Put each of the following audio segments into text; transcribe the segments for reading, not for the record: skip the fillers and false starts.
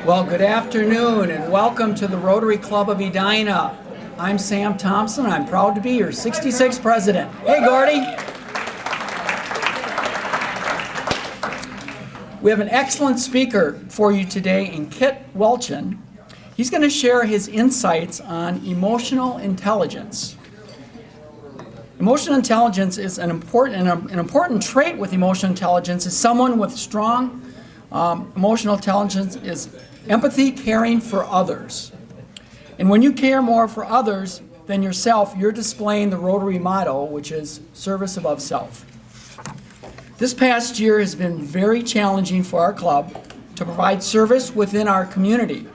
Well, good afternoon and welcome to the Rotary Club of Edina. I'm Sam Thompson. I'm proud to be your 66th president. Hey, Gordy. We have an excellent speaker for you today in Kit Welchlin. He's going to share his insights on emotional intelligence. Emotional intelligence is an important trait with emotional intelligence is someone with strong emotional intelligence is empathy, caring for others. And when you care more for others than yourself, you're displaying the Rotary motto, which is service above self. This past year has been very challenging for our club to provide service within our community.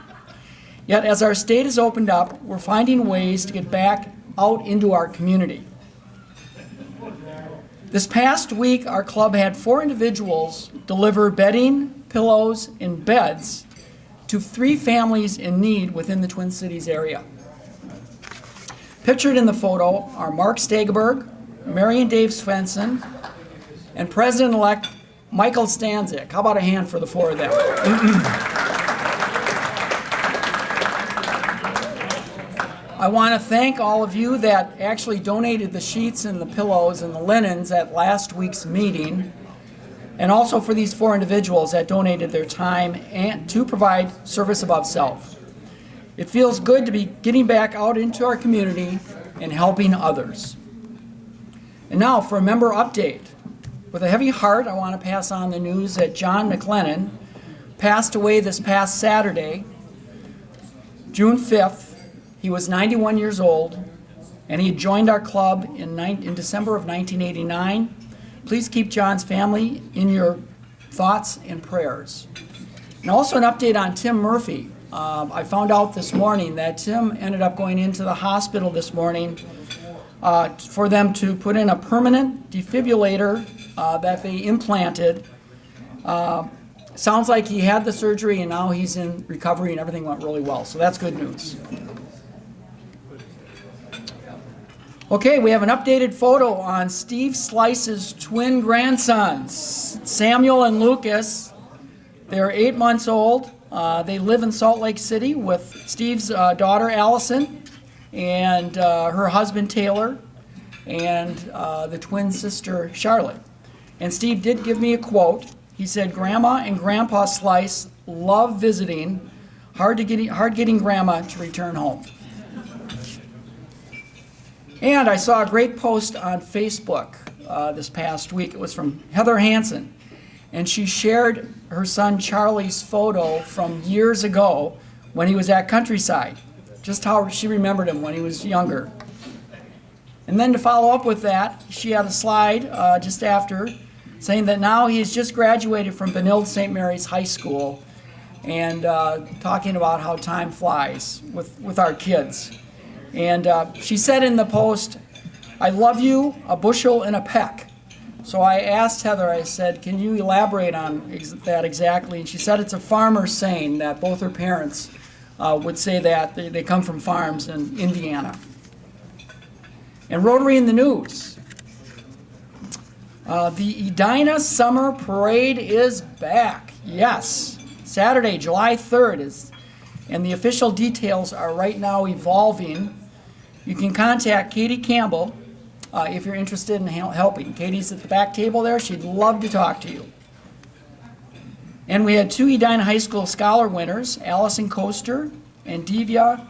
Yet as our state has opened up, we're finding ways to get back out into our community. This past week, our club had 4 individuals deliver bedding, pillows, and beds to 3 families in need within the Twin Cities area. Pictured in the photo are Mark Stegeberg, Mary and Dave Svensson, and President-elect Michael Stanzik. How about a hand for the 4 of them? I want to thank all of you that actually donated the sheets and the pillows and the linens at last week's meeting, and also for these 4 individuals that donated their time and to provide service above self. It feels good to be getting back out into our community and helping others. And now for a member update. With a heavy heart, I want to pass on the news that John MacLennan passed away this past Saturday, June 5th. He was 91 years old, and he joined our club in December of 1989. Please keep John's family in your thoughts and prayers. And also an update on Tim Murphy. I found out this morning that Tim ended up going into the hospital this morning for them to put in a permanent defibrillator that they implanted. Sounds like he had the surgery and now he's in recovery and everything went really well. So that's good news. Okay, we have an updated photo on Steve Slyce's twin grandsons, Samuel and Lucas. They're 8 months old. They live in Salt Lake City with Steve's daughter Allison and her husband Taylor and the twin sister Charlotte. And Steve did give me a quote. He said, "Grandma and Grandpa Slyce love visiting. Hard getting Grandma to return home." And I saw a great post on Facebook this past week. It was from Heather Hansen. And she shared her son Charlie's photo from years ago when he was at Countryside, just how she remembered him when he was younger. And then to follow up with that, she had a slide just after saying that now he's just graduated from Benilde St. Mary's High School and talking about how time flies with our kids. And she said in the post, "I love you, a bushel and a peck." So I asked Heather, I said, "Can you elaborate on that exactly?" And she said it's a farmer saying that both her parents would say that. They come from farms in Indiana. And Rotary in the news. The Edina Summer Parade is back. Yes, Saturday, July 3rd and the official details are right now evolving. You can contact Katie Campbell if you're interested in helping. Katie's at the back table there. She'd love to talk to you. And we had 2 Edina High School Scholar winners, Allison Koster and Divya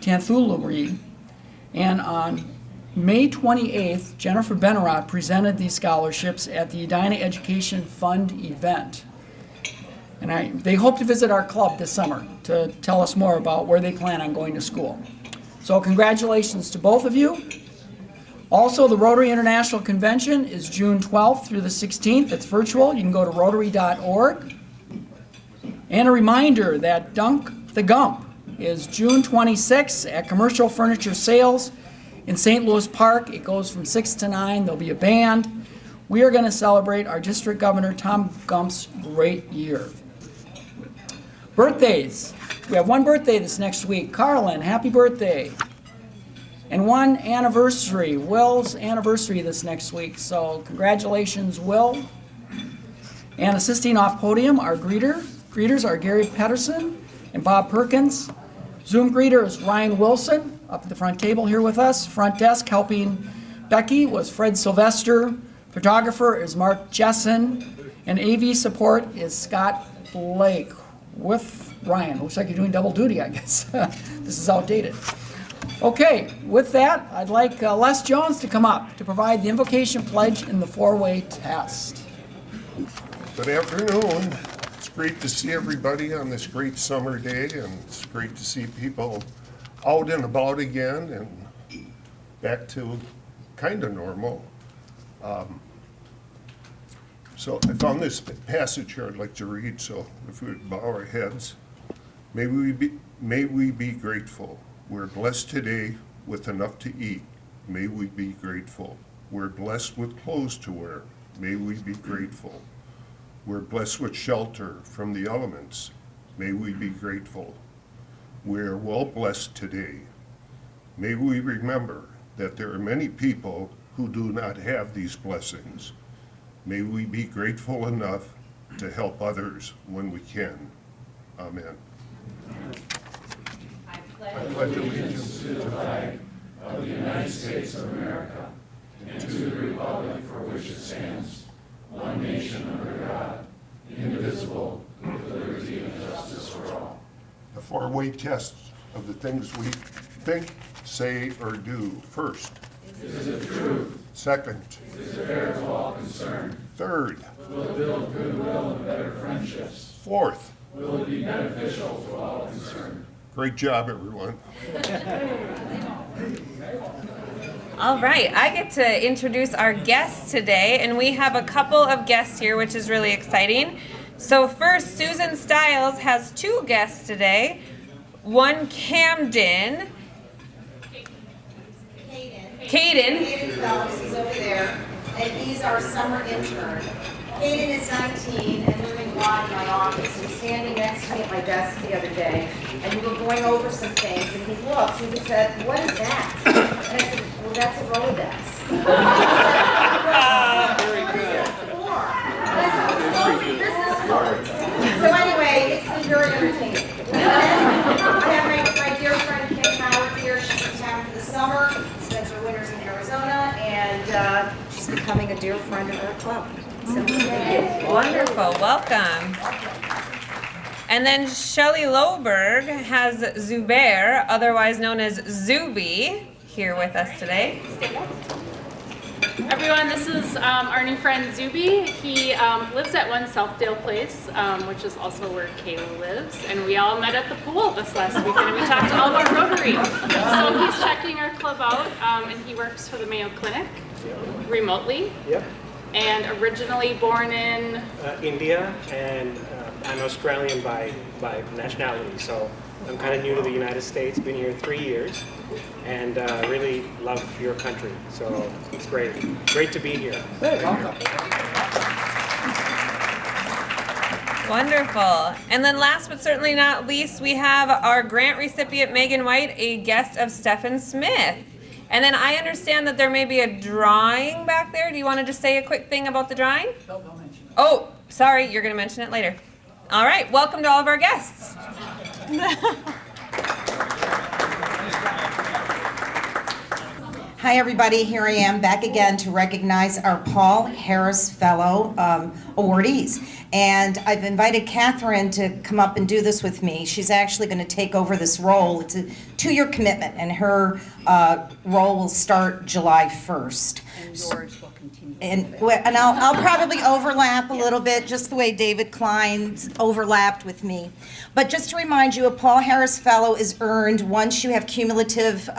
Tanthuluri. And on May 28th, Jennifer Benarat presented these scholarships at the Edina Education Fund event. And they hope to visit our club this summer to tell us more about where they plan on going to school. So congratulations to both of you. Also, the Rotary International Convention is June 12th through the 16th. It's virtual. You can go to rotary.org. And a reminder that the Gump is June 26th at Commercial Furniture Sales in St. Louis Park. It goes from 6 to 9. There'll be a band. We are going to celebrate our District Governor Tom Gump's great year. Birthdays. We have 1 birthday this next week. Carlin, happy birthday. And 1 anniversary, Will's anniversary this next week. So congratulations, Will. And assisting off podium, our greeters are Gary Pedersen and Bob Perkins. Zoom greeter is Ryan Wilson, up at the front table here with us. Front desk helping Becky was Fred Sylvester. Photographer is Mark Jessen. And AV support is Scott Blake with Ryan. Looks like you're doing double duty, I guess. This is outdated. Okay, with that, I'd like Les Jones to come up to provide the invocation pledge in the four-way test. Good afternoon. It's great to see everybody on this great summer day, and it's great to see people out and about again and back to kind of normal. So I found this passage here I'd like to read, so if we would bow our heads. May we be grateful. We're blessed today with enough to eat. May we be grateful. We're blessed with clothes to wear. May we be grateful. We're blessed with shelter from the elements. May we be grateful. We're well blessed today. May we remember that there are many people who do not have these blessings. May we be grateful enough to help others when we can. Amen. I pledge allegiance to the flag of the United States of America and to the republic for which it stands, one nation under God, indivisible, with liberty and justice for all. The four-way test of the things we think, say, or do. First. Is it true? Second. Is it fair to all concerned? Third. Will it build goodwill and better friendships? Fourth. Will it be beneficial to all concerned? Great job, everyone. All right, I get to introduce our guests today, and we have a couple of guests here, which is really exciting. So first, Susan Stiles has two guests today. One, Camden. Caden. Phelps, he's over there, and he's our summer intern. Caden is 19 and living live in my office. He was standing next to me at my desk the other day, and we were going over some things, and he looked and he said, "What is that?" And I said, "Well, that's a Rolodex." Very good. Business cards. So anyway, it's been very entertaining. I have my dear friend Kim Howard here. She's in town for the summer. Spends her winters in Arizona, and she's becoming a dear friend of our club. So thank you. Wonderful, welcome. And then Shelley Loberg has Zubair, otherwise known as Zuby, here with us today. Everyone, this is our new friend Zuby. He lives at One Southdale Place, which is also where Kayla lives. And we all met at the pool this last weekend and we talked all about Rotary. So he's checking our club out, and he works for the Mayo Clinic remotely. Yep. And originally born in India, and I'm Australian by nationality, so I'm kind of new to the United States. Been here 3 years, and really love your country. So it's great to be here. Welcome. Wonderful. And then last but certainly not least, we have our grant recipient, Megan White, a guest of Stefan Smith. And then I understand that there may be a drawing back there. Do you want to just say a quick thing about the drawing? Oh, sorry, you're going to mention it later. All right, welcome to all of our guests. Hi, everybody. Here I am back again to recognize our Paul Harris Fellow awardees. And I've invited Catherine to come up and do this with me. She's actually going to take over this role. It's a 2-year commitment, and her role will start July 1st. And yours will continue. And I'll probably overlap a little bit, just the way David Klein's overlapped with me. But just to remind you, a Paul Harris Fellow is earned once you have cumulative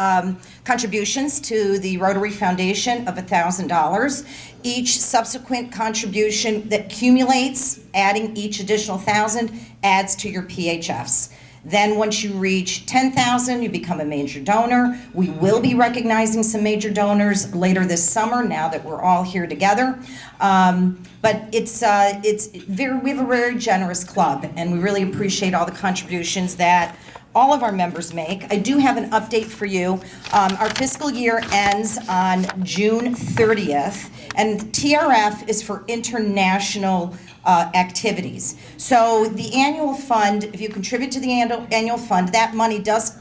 contributions to the Rotary Foundation of $1,000. Each subsequent contribution that accumulates, adding each additional 1,000, adds to your PHFs. Then once you reach 10,000, you become a major donor. We will be recognizing some major donors later this summer now that we're all here together. But we have a very generous club, and we really appreciate all the contributions that all of our members make. I do have an update for you. Our fiscal year ends on June 30th, and TRF is for international activities. So the annual fund, if you contribute to the annual fund, that money does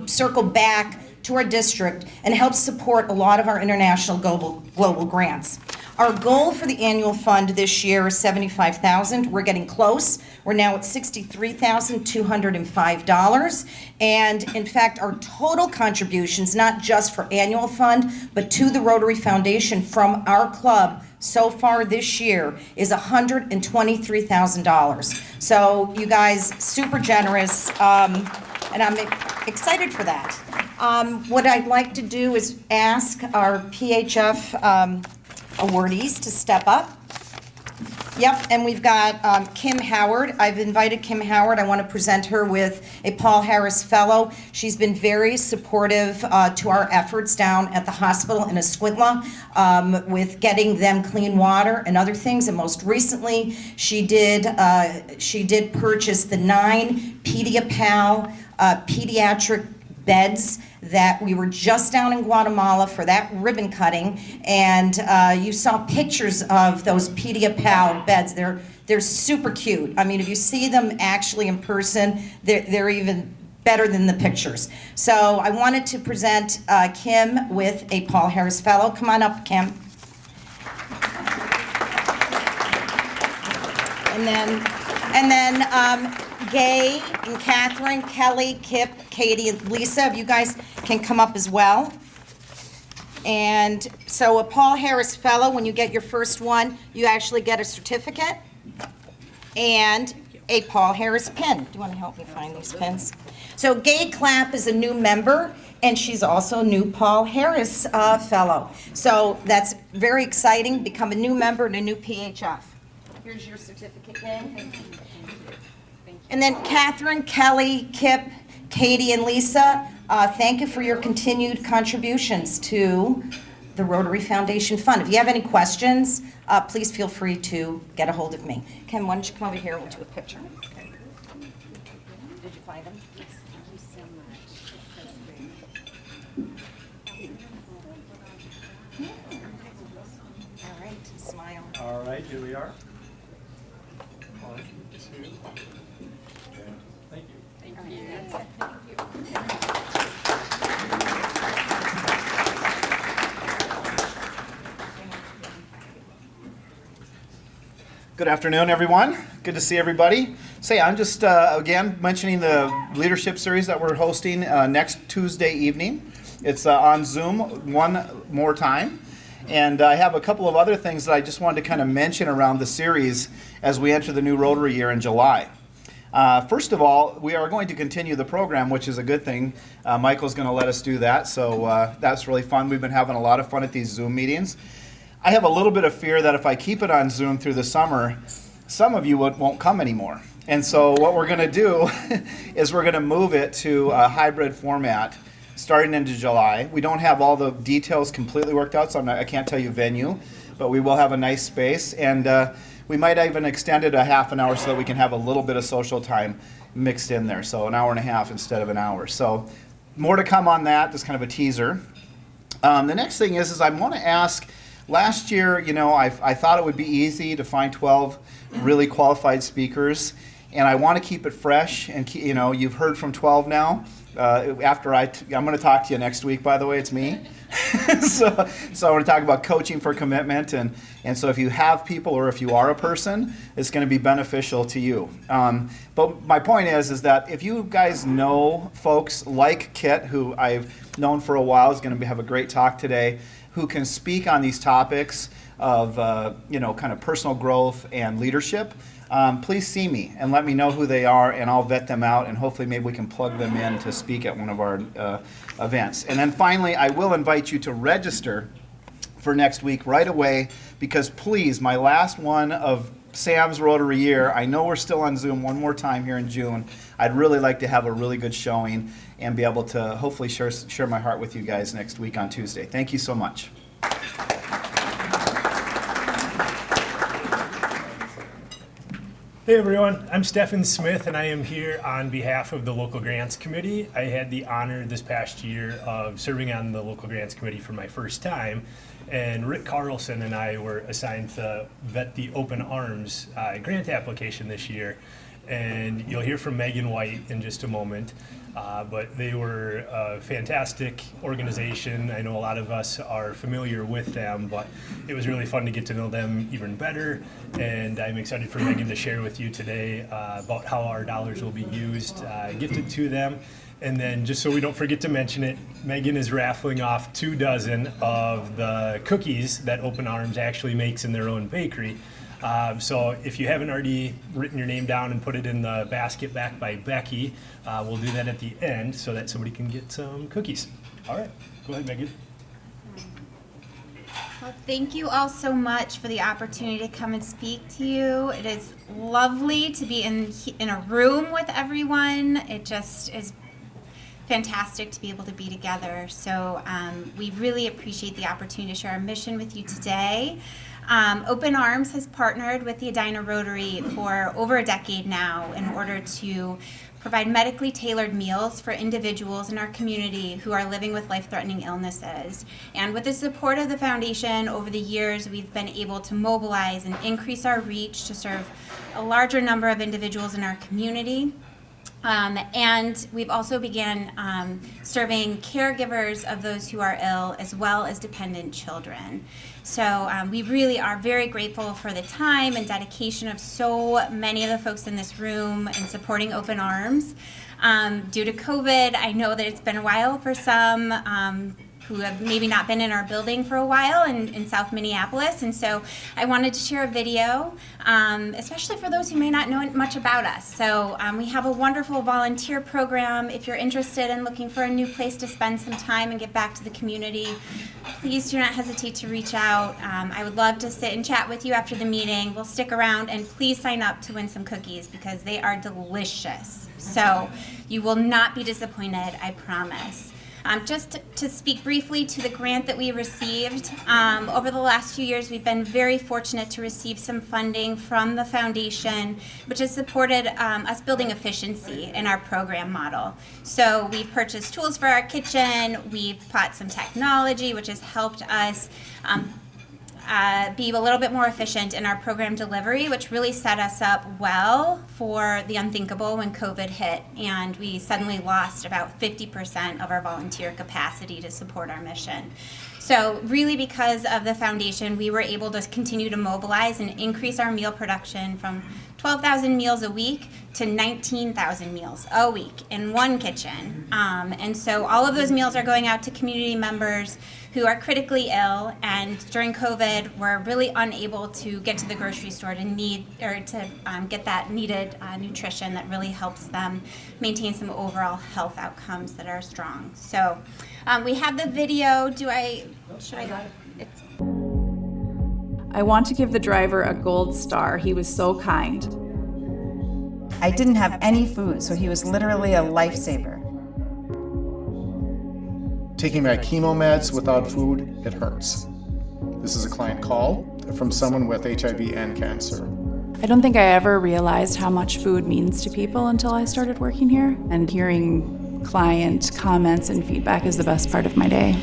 circle back to our district and helps support a lot of our international global grants. Our goal for the annual fund this year is $75,000. We're getting close. We're now at $63,205. And in fact, our total contributions, not just for annual fund, but to the Rotary Foundation from our club so far this year is $123,000. So you guys, super generous, and I'm excited for that. What I'd like to do is ask our PHF awardees to step up. Yep, and we've got Kim Howard. I've invited Kim Howard. I want to present her with a Paul Harris Fellow. She's been very supportive to our efforts down at the hospital in Escuintla with getting them clean water and other things. And most recently, she did purchase the 9 PediaPal pediatric beds that we were just down in Guatemala for that ribbon cutting, and you saw pictures of those PediaPal beds. They're super cute. I mean, if you see them actually in person, they're even better than the pictures. So I wanted to present Kim with a Paul Harris Fellow. Come on up, Kim. And then Gay and Catherine, Kelly, Kip, Katie, and Lisa, if you guys can come up as well. And so a Paul Harris Fellow, when you get your first one, you actually get a certificate and a Paul Harris pin. Do you want to help me find these pins? So Gay Clapp is a new member, and she's also a new Paul Harris Fellow. So that's very exciting, become a new member and a new PHF. Here's your certificate, Gay. Thank you. And then Catherine, Kelly, Kip, Katie, and Lisa, thank you for your continued contributions to the Rotary Foundation Fund. If you have any questions, please feel free to get a hold of me. Kim, why don't you come over here and we'll do a picture. Okay. Did you find them? Yes, thank you so much. All right, smile. All right, here we are. 1, 2. Thank you. Thank you. Good afternoon, everyone. Good to see everybody. I'm just, again, mentioning the leadership series that we're hosting next Tuesday evening. It's on Zoom one more time. And I have a couple of other things that I just wanted to kind of mention around the series as we enter the new Rotary year in July. First of all, we are going to continue the program, which is a good thing. Michael's going to let us do that, so that's really fun. We've been having a lot of fun at these Zoom meetings. I have a little bit of fear that if I keep it on Zoom through the summer, some of you won't come anymore. And so what we're going to do is we're going to move it to a hybrid format starting into July. We don't have all the details completely worked out, so I can't tell you venue, but we will have a nice space. And we might even extend it a half an hour so that we can have a little bit of social time mixed in there. So an hour and a half instead of an hour. So more to come on that, just kind of a teaser. The next thing is I want to ask, last year, I thought it would be easy to find 12 really qualified speakers, and I want to keep it fresh. And you've heard from 12 now. I'm going to talk to you next week. By the way, it's me. so I want to talk about coaching for commitment, and so if you have people or if you are a person, it's going to be beneficial to you. But my point is that if you guys know folks like Kit, who I've known for a while, is going to have a great talk today, who can speak on these topics of kind of personal growth and leadership, please see me and let me know who they are, and I'll vet them out, and hopefully maybe we can plug them in to speak at one of our events. And then finally, I will invite you to register for next week right away, because please, my last one of Sam's Rotary year, I know we're still on Zoom one more time here in June. I'd really like to have a really good showing and be able to hopefully share my heart with you guys next week on Tuesday. Thank you so much. Hey everyone, I'm Stefan Smith and I am here on behalf of the Local Grants Committee. I had the honor this past year of serving on the Local Grants Committee for my first time, and Rick Carlson and I were assigned to vet the Open Arms grant application this year. And you'll hear from Megan White in just a moment, but they were a fantastic organization. I know a lot of us are familiar with them, but it was really fun to get to know them even better. And I'm excited for Megan to share with you today about how our dollars will be used, gifted to them. And then, just so we don't forget to mention it, Megan is raffling off 24 of the cookies that Open Arms actually makes in their own bakery. So if you haven't already written your name down and put it in the basket back by Becky, we'll do that at the end so that somebody can get some cookies. All right, go ahead, Megan. Well, thank you all so much for the opportunity to come and speak to you. It is lovely to be in a room with everyone. It just is fantastic to be able to be together. So we really appreciate the opportunity to share our mission with you today. Open Arms has partnered with the Edina Rotary for over a decade now in order to provide medically tailored meals for individuals in our community who are living with life-threatening illnesses. And with the support of the foundation over the years, we've been able to mobilize and increase our reach to serve a larger number of individuals in our community. And we've also began serving caregivers of those who are ill as well as dependent children. So we really are very grateful for the time and dedication of so many of the folks in this room in supporting Open Arms. Due to COVID, I know that it's been a while for some who have maybe not been in our building for a while in South Minneapolis. And so I wanted to share a video, especially for those who may not know much about us. So we have a wonderful volunteer program. If you're interested in looking for a new place to spend some time and get back to the community, please do not hesitate to reach out. I would love to sit and chat with you after the meeting. We'll stick around, and please sign up to win some cookies because they are delicious. So you will not be disappointed, I promise. Just to speak briefly to the grant that we received, over the last few years we've been very fortunate to receive some funding from the foundation, which has supported us building efficiency in our program model. So we've purchased tools for our kitchen, we've bought some technology which has helped us be a little bit more efficient in our program delivery, which really set us up well for the unthinkable when COVID hit and we suddenly lost about 50% of our volunteer capacity to support our mission. So really, because of the foundation, we were able to continue to mobilize and increase our meal production from 12,000 meals a week to 19,000 meals a week in one kitchen. And so all of those meals are going out to community members who are critically ill, and during COVID were really unable to get to the grocery store to get that needed nutrition that really helps them maintain some overall health outcomes that are strong. So we have the video. I want to give the driver a gold star. He was so kind. I didn't have any food, so he was literally a lifesaver. Taking my chemo meds without food, it hurts. This is a client call from someone with HIV and cancer. I don't think I ever realized how much food means to people until I started working here. And hearing client comments and feedback is the best part of my day.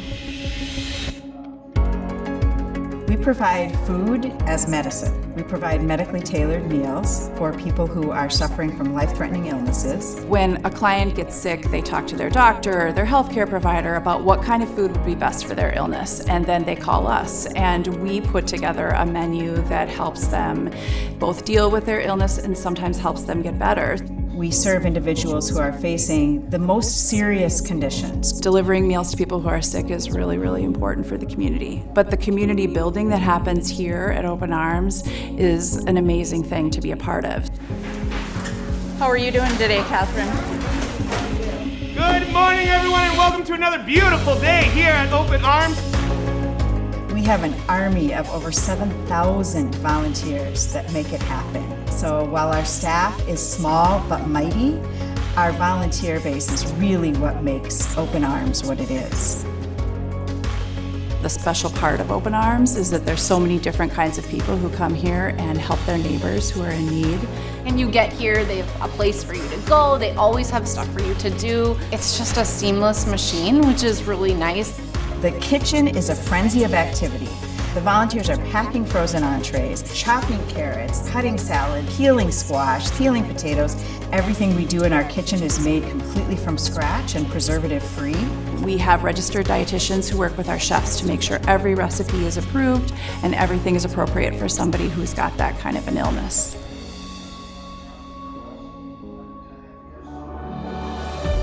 We provide food as medicine. We provide medically tailored meals for people who are suffering from life-threatening illnesses. When a client gets sick, they talk to their doctor, their healthcare provider about what kind of food would be best for their illness, and then they call us, and we put together a menu that helps them both deal with their illness and sometimes helps them get better. We serve individuals who are facing the most serious conditions. Delivering meals to people who are sick is really, really important for the community. But the community building that happens here at Open Arms is an amazing thing to be a part of. How are you doing today, Catherine? Good morning, everyone, and welcome to another beautiful day here at Open Arms. We have an army of over 7,000 volunteers that make it happen. So while our staff is small but mighty, our volunteer base is really what makes Open Arms what it is. The special part of Open Arms is that there's so many different kinds of people who come here and help their neighbors who are in need. And you get here, they have a place for you to go, they always have stuff for you to do. It's just a seamless machine, which is really nice. The kitchen is a frenzy of activity. The volunteers are packing frozen entrees, chopping carrots, cutting salad, peeling squash, peeling potatoes. Everything we do in our kitchen is made completely from scratch and preservative-free. We have registered dietitians who work with our chefs to make sure every recipe is approved and everything is appropriate for somebody who's got that kind of an illness.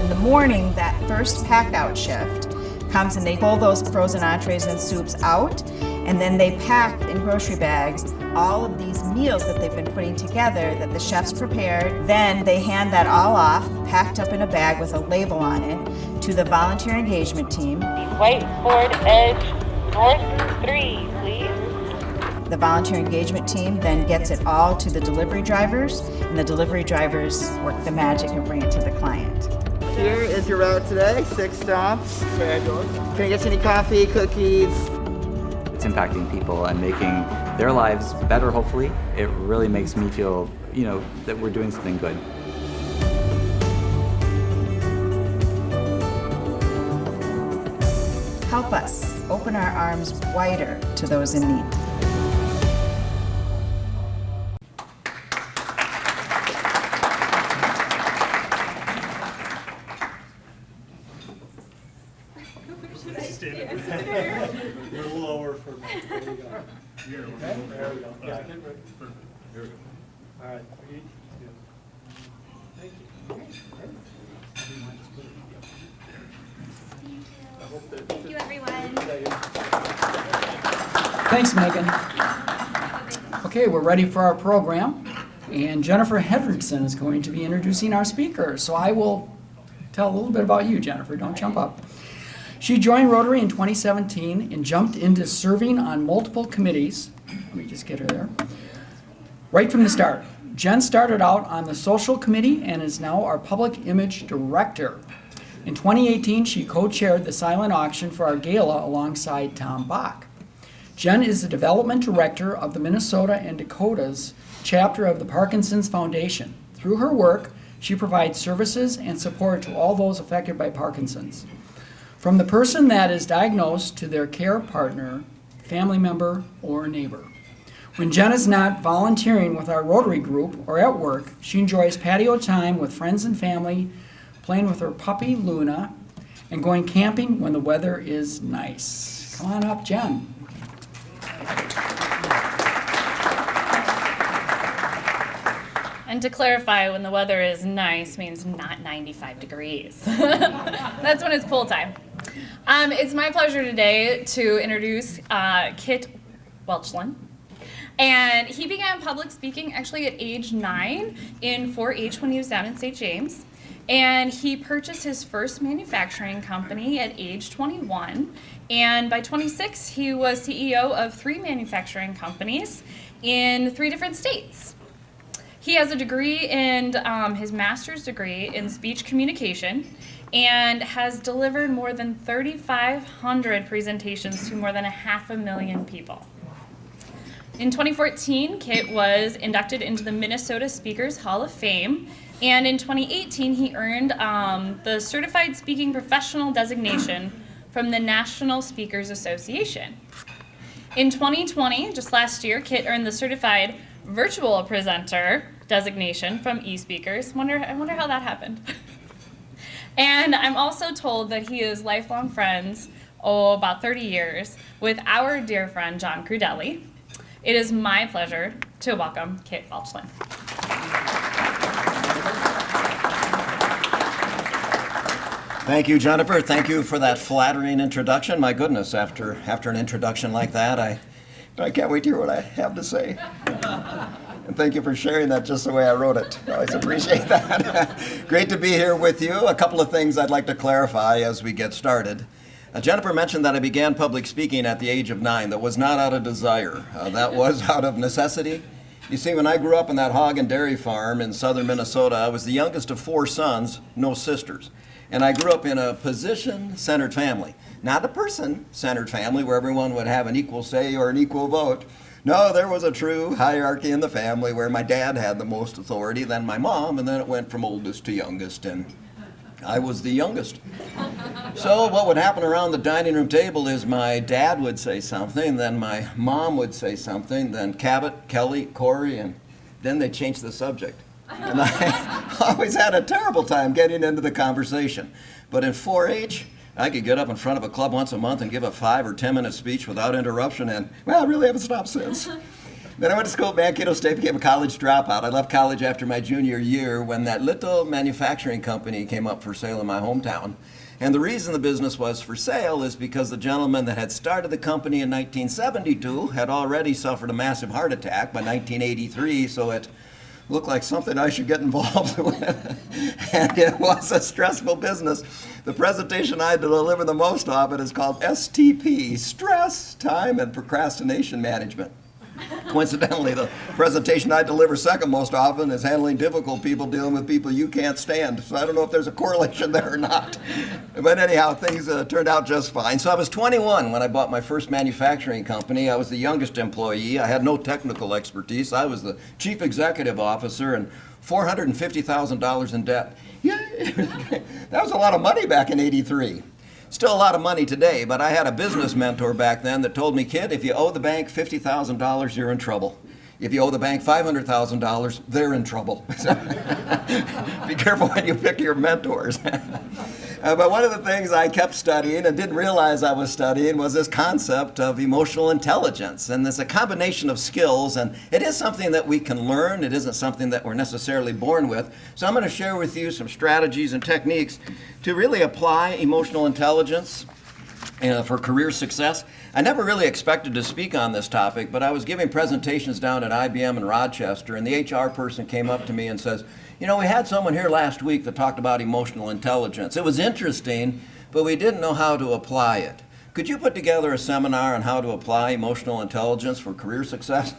In the morning, that first pack-out shift comes and they pull those frozen entrees and soups out, and then they pack in grocery bags all of these meals that they've been putting together that the chefs prepared. Then they hand that all off, packed up in a bag with a label on it, to the volunteer engagement team. Whiteboard edge north 3, please. The volunteer engagement team then gets it all to the delivery drivers, and the delivery drivers work the magic and bring it to the client. Here is your route today, 6 stops. Can I get you any coffee, cookies? It's impacting people and making their lives better, hopefully. It really makes me feel, that we're doing something good. Help us open our arms wider to those in need. You're lower for me. There we go. There we go. Yeah, get ready. Here we go. All right. 3, 2. Thank you. Thank you, everyone. Thanks, Megan. Okay, we're ready for our program, and Jennifer Hendrickson is going to be introducing our speaker. So I will tell a little bit about you, Jennifer. Don't jump up. She joined Rotary in 2017 and jumped into serving on multiple committees. Let me just get her there. Right from the start. Jen started out on the social committee and is now our public image director. In 2018, she co-chaired the silent auction for our gala alongside Tom Bach. Jen is the development director of the Minnesota and Dakota's chapter of the Parkinson's Foundation. Through her work, she provides services and support to all those affected by Parkinson's. From the person that is diagnosed to their care partner, family member, or neighbor. When Jen is not volunteering with our Rotary group or at work, she enjoys patio time with friends and family, playing with her puppy Luna, and going camping when the weather is nice. Come on up, Jen. And to clarify, when the weather is nice means not 95 degrees. That's when it's pool time. It's my pleasure today to introduce Kit Welchlin. And he began public speaking actually at age 9 in 4-H when he was down in St. James. And he purchased his first manufacturing company at age 21. And by 26, he was CEO of 3 manufacturing companies in 3 different states. He has a degree in his master's degree in speech communication and has delivered more than 3,500 presentations to more than 500,000 people. In 2014, Kit was inducted into the Minnesota Speakers Hall of Fame, and in 2018, he earned the Certified Speaking Professional designation from the National Speakers Association. In 2020, just last year, Kit earned the Certified Virtual Presenter designation from eSpeakers. I wonder how that happened. And I'm also told that he is lifelong friends, about 30 years, with our dear friend John Crudelli. It is my pleasure to welcome Kit Welchlin. Thank you, Jennifer. Thank you for that flattering introduction. My goodness, after an introduction like that, I can't wait to hear what I have to say. And thank you for sharing that just the way I wrote it. I always appreciate that. Great to be here with you. A couple of things I'd like to clarify as we get started. Jennifer mentioned that I began public speaking at the age of 9. That was not out of desire. That was out of necessity. You see, when I grew up on that hog and dairy farm in southern Minnesota, I was the youngest of 4 sons, no sisters. And I grew up in a position-centered family, not a person-centered family where everyone would have an equal say or an equal vote. No, there was a true hierarchy in the family where my dad had the most authority, then my mom, and then it went from oldest to youngest, and I was the youngest. So what would happen around the dining room table is my dad would say something, then my mom would say something, then Cabot, Kelly, Corey, and then they changed the subject. And I always had a terrible time getting into the conversation. But in 4-H, I could get up in front of a club once a month and give a 5 or 10 minute speech without interruption, and, well, I really haven't stopped since. Then I went to school at Mankato State, became a college dropout. I left college after my junior year when that little manufacturing company came up for sale in my hometown. And the reason the business was for sale is because the gentleman that had started the company in 1972 had already suffered a massive heart attack by 1983, so it looked like something I should get involved with. And it was a stressful business. The presentation I deliver the most often is called STP, Stress, Time, and Procrastination Management. Coincidentally, the presentation I deliver second most often is handling difficult people dealing with people you can't stand. So I don't know if there's a correlation there or not. But anyhow, things turned out just fine. So I was 21 when I bought my first manufacturing company. I was the youngest employee. I had no technical expertise. I was the chief executive officer and $450,000 in debt. Yay! That was a lot of money back in '83. Still a lot of money today, but I had a business mentor back then that told me, kid, if you owe the bank $50,000, you're in trouble. If you owe the bank $500,000, they're in trouble. So be careful when you pick your mentors. But one of the things I kept studying and didn't realize I was studying was this concept of emotional intelligence. And it's a combination of skills, and it is something that we can learn. It isn't something that we're necessarily born with. So I'm going to share with you some strategies and techniques to really apply emotional intelligence for career success. I never really expected to speak on this topic, but I was giving presentations down at IBM in Rochester, and the HR person came up to me and says, you know, we had someone here last week that talked about emotional intelligence. It was interesting, but we didn't know how to apply it. Could you put together a seminar on how to apply emotional intelligence for career success?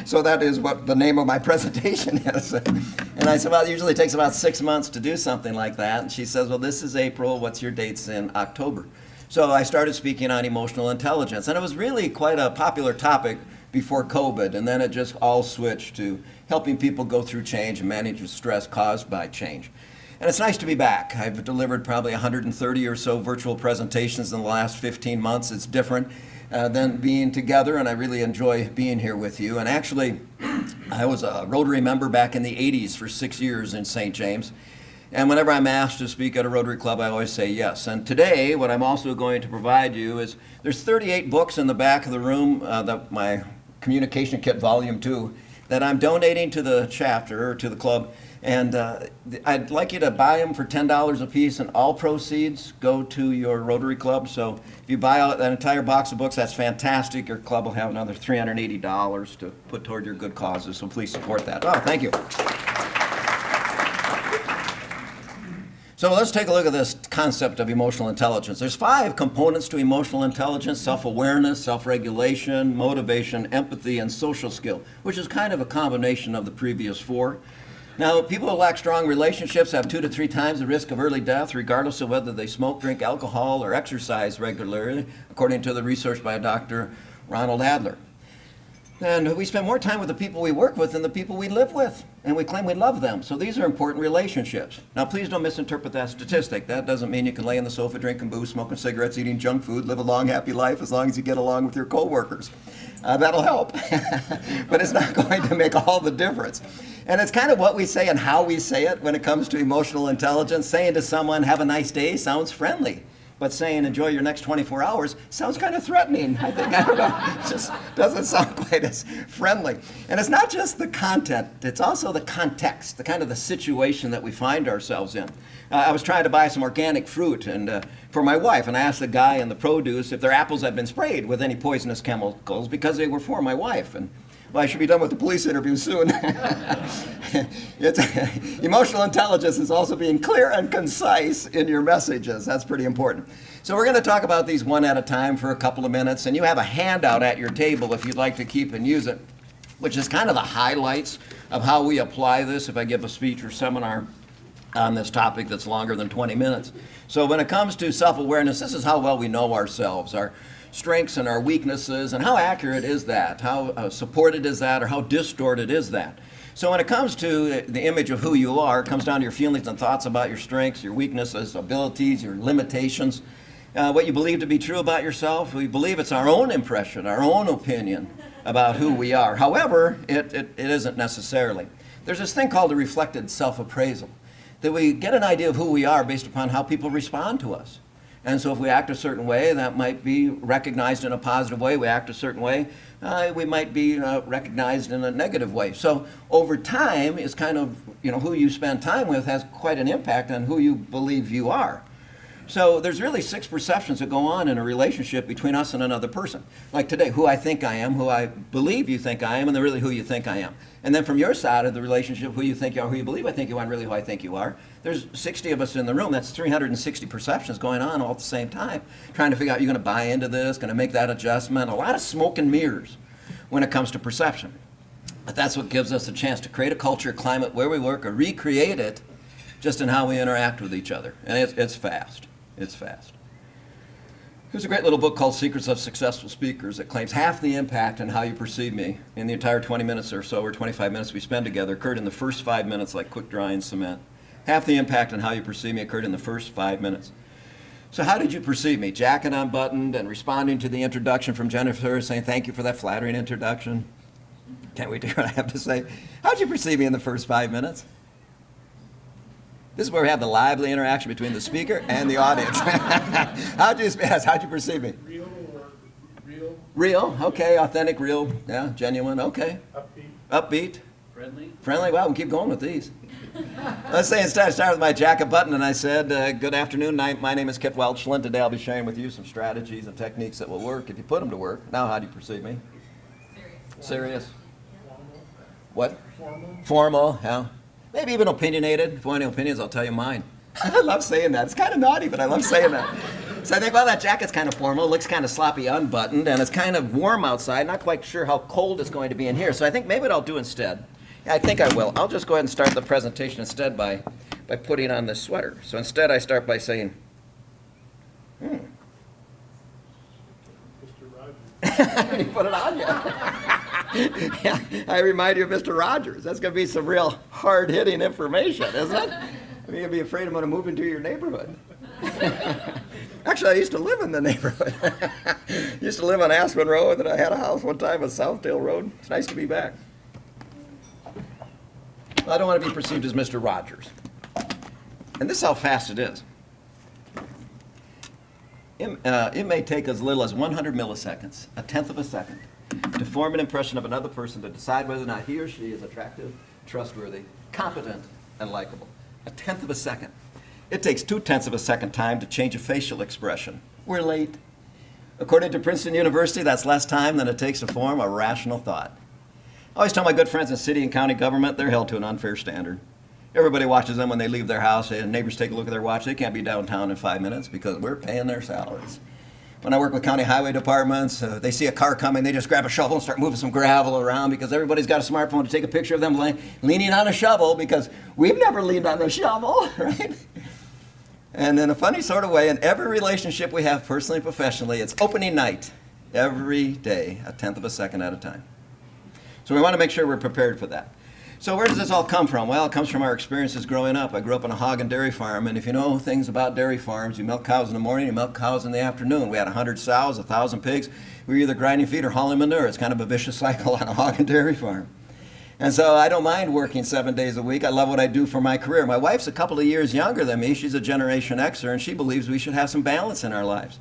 So that is what the name of my presentation is. And I said, well, it usually takes about 6 months to do something like that. And she says, well, this is April. What's your dates in October? So I started speaking on emotional intelligence. And it was really quite a popular topic before COVID. And then it just all switched to helping people go through change and manage the stress caused by change. And it's nice to be back. I've delivered probably 130 or so virtual presentations in the last 15 months. It's different than being together, and I really enjoy being here with you. And actually, I was a Rotary member back in the 80s for 6 years in St. James. And whenever I'm asked to speak at a Rotary Club, I always say yes. And today, what I'm also going to provide you is, there's 38 books in the back of the room, my Communication Kit Volume 2, that I'm donating to the chapter, or to the club. And I'd like you to buy them for $10 a piece, and all proceeds go to your Rotary Club. So if you buy out that entire box of books, that's fantastic. Your club will have another $380 to put toward your good causes, so please support that. Oh, thank you. So let's take a look at this concept of emotional intelligence. There's 5 components to emotional intelligence: self-awareness, self-regulation, motivation, empathy, and social skill, which is kind of a combination of the previous 4. Now, people who lack strong relationships have 2 to 3 times the risk of early death, regardless of whether they smoke, drink alcohol, or exercise regularly, according to the research by Dr. Ronald Adler. And we spend more time with the people we work with than the people we live with, and we claim we love them. So these are important relationships. Now, please don't misinterpret that statistic. That doesn't mean you can lay on the sofa, drinking booze, smoking cigarettes, eating junk food, live a long, happy life as long as you get along with your coworkers. That'll help, but it's not going to make all the difference. And it's kind of what we say and how we say it when it comes to emotional intelligence. Saying to someone, have a nice day, sounds friendly. But saying, enjoy your next 24 hours, sounds kind of threatening. I don't know, it just doesn't sound quite as friendly. And it's not just the content, it's also the context, the kind of the situation that we find ourselves in. I was trying to buy some organic fruit and for my wife, and I asked the guy in the produce if their apples had been sprayed with any poisonous chemicals because they were for my wife. And well, I should be done with the police interview soon. Emotional intelligence is also being clear and concise in your messages. That's pretty important. So we're going to talk about these one at a time for a couple of minutes, and you have a handout at your table if you'd like to keep and use it, which is kind of the highlights of how we apply this if I give a speech or seminar on this topic that's longer than 20 minutes. So when it comes to self-awareness, this is how well we know ourselves, our strengths and our weaknesses, and how accurate is that? How supported is that, or how distorted is that? So when it comes to the image of who you are, it comes down to your feelings and thoughts about your strengths, your weaknesses, abilities, your limitations, what you believe to be true about yourself. We believe it's our own impression, our own opinion about who we are. However, it isn't necessarily. There's this thing called a reflected self-appraisal, that we get an idea of who we are based upon how people respond to us. And so if we act a certain way, that might be recognized in a positive way. We act a certain way, we might be recognized in a negative way. So over time, it's kind of, who you spend time with has quite an impact on who you believe you are. So there's really 6 perceptions that go on in a relationship between us and another person. Like today, who I think I am, who I believe you think I am, and then really who you think I am. And then from your side of the relationship, who you think you are, who you believe I think you are, and really who I think you are. There's 60 of us in the room. That's 360 perceptions going on all at the same time, trying to figure out, you're going to buy into this, going to make that adjustment. A lot of smoke and mirrors when it comes to perception. But that's what gives us a chance to create a culture, climate where we work, or recreate it just in how we interact with each other. And it's fast. It's fast. There's a great little book called Secrets of Successful Speakers that claims half the impact on how you perceive me in the entire 20 minutes or so, or 25 minutes we spend together, occurred in the first 5 minutes, like quick drying cement. Half the impact on how you perceive me occurred in the first 5 minutes. So how did you perceive me? Jacket unbuttoned and responding to the introduction from Jennifer, saying thank you for that flattering introduction. Can't wait to hear what I have to say. How did you perceive me in the first 5 minutes? This is where we have the lively interaction between the speaker and the audience. How'd you perceive me? Real, okay, authentic, real, yeah, genuine, okay. Upbeat. Friendly, well, we'll keep going with these. Let's say instead I started with my jacket button and I said, good afternoon, my name is Kip Welchlin. Today I'll be sharing with you some strategies and techniques that will work if you put them to work. Now how do you perceive me? Serious. What? Formal, yeah. Maybe even opinionated. If you want any opinions, I'll tell you mine. I love saying that. It's kind of naughty, but I love saying that. So I think, well, that jacket's kind of formal, looks kind of sloppy unbuttoned, and it's kind of warm outside. Not quite sure how cold it's going to be in here. So I think maybe what I'll do instead, I think I will. I'll just go ahead and start the presentation instead by putting on this sweater. So instead I start by saying, You put it on yet. Yeah, I remind you of Mr. Rogers. That's going to be some real hard-hitting information, isn't it? I mean, you'll be afraid I'm going to move into your neighborhood. Actually, I used to live in the neighborhood. Used to live on Aspen Road, and I had a house one time on Southdale Road. It's nice to be back. I don't want to be perceived as Mr. Rogers. And this is how fast it is. It may take as little as 100 milliseconds, a tenth of a second, to form an impression of another person to decide whether or not he or she is attractive, trustworthy, competent, and likable. A tenth of a second. It takes 2/10 of a second time to change a facial expression. We're late. According to Princeton University, that's less time than it takes to form a rational thought. I always tell my good friends in city and county government, they're held to an unfair standard. Everybody watches them when they leave their house, and neighbors take a look at their watch. They can't be downtown in 5 minutes because we're paying their salaries. When I work with county highway departments, they see a car coming, they just grab a shovel and start moving some gravel around because everybody's got a smartphone to take a picture of them leaning on a shovel because we've never leaned on a shovel, right? And in a funny sort of way, in every relationship we have personally and professionally, it's opening night every day, a tenth of a second at a time. So we want to make sure we're prepared for that. So where does this all come from? Well, it comes from our experiences growing up. I grew up on a hog and dairy farm, and if you know things about dairy farms, you milk cows in the morning, you milk cows in the afternoon. We had 100 sows, 1,000 pigs. We were either grinding feed or hauling manure. It's kind of a vicious cycle on a hog and dairy farm. And so I don't mind working 7 days a week. I love what I do for my career. My wife's a couple of years younger than me. She's a Generation Xer, and she believes we should have some balance in our lives.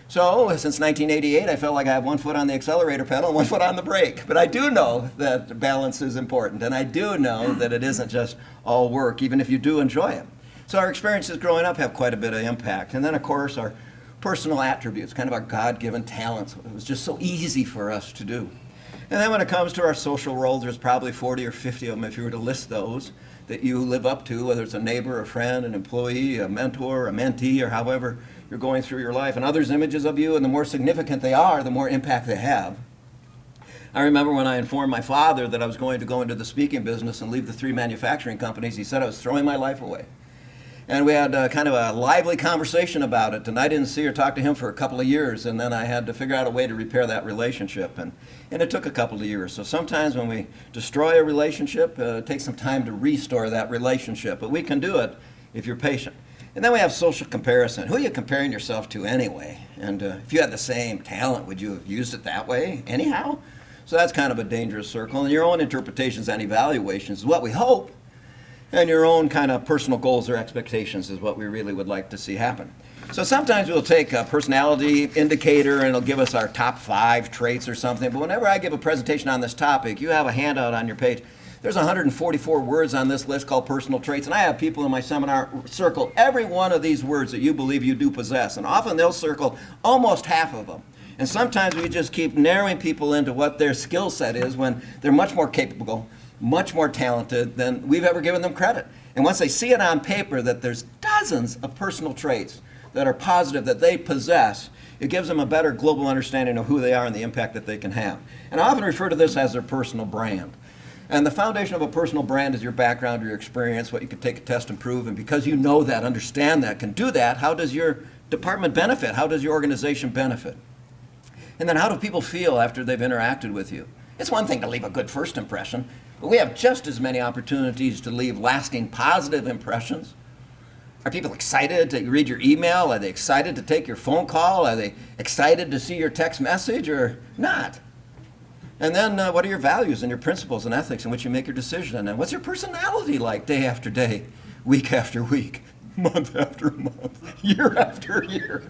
So since 1988, I felt like I have 1 foot on the accelerator pedal and 1 foot on the brake. But I do know that balance is important, and I do know that it isn't just all work, even if you do enjoy it. So our experiences growing up have quite a bit of impact. And then, of course, our personal attributes, kind of our God-given talents. It was just so easy for us to do. And then when it comes to our social roles, there's probably 40 or 50 of them, if you were to list those, that you live up to, whether it's a neighbor, a friend, an employee, a mentor, a mentee, or however you're going through your life. And others' images of you, and the more significant they are, the more impact they have. I remember when I informed my father that I was going to go into the speaking business and leave the 3 manufacturing companies, he said I was throwing my life away. And we had kind of a lively conversation about it, and I didn't see or talk to him for a couple of years, and then I had to figure out a way to repair that relationship, and it took a couple of years. So sometimes when we destroy a relationship, it takes some time to restore that relationship, but we can do it if you're patient. And then we have social comparison. Who are you comparing yourself to anyway? And if you had the same talent, would you have used it that way anyhow? So that's kind of a dangerous circle, and your own interpretations and evaluations is what we hope, and your own kind of personal goals or expectations is what we really would like to see happen. So sometimes we'll take a personality indicator and it'll give us our top 5 traits or something, but whenever I give a presentation on this topic, you have a handout on your page. There's 144 words on this list called personal traits, and I have people in my seminar circle every one of these words that you believe you do possess, and often they'll circle almost half of them. And sometimes we just keep narrowing people into what their skill set is when they're much more capable, much more talented than we've ever given them credit. And once they see it on paper that there's dozens of personal traits that are positive that they possess, it gives them a better global understanding of who they are and the impact that they can have. And I often refer to this as their personal brand. And the foundation of a personal brand is your background, your experience, what you can take a test and prove. And because you know that, understand that, can do that, how does your department benefit? How does your organization benefit? And then how do people feel after they've interacted with you? It's one thing to leave a good first impression, but we have just as many opportunities to leave lasting positive impressions. Are people excited to read your email? Are they excited to take your phone call? Are they excited to see your text message or not? And then what are your values and your principles and ethics in which you make your decision? And what's your personality like day after day, week after week, month after month, year after year?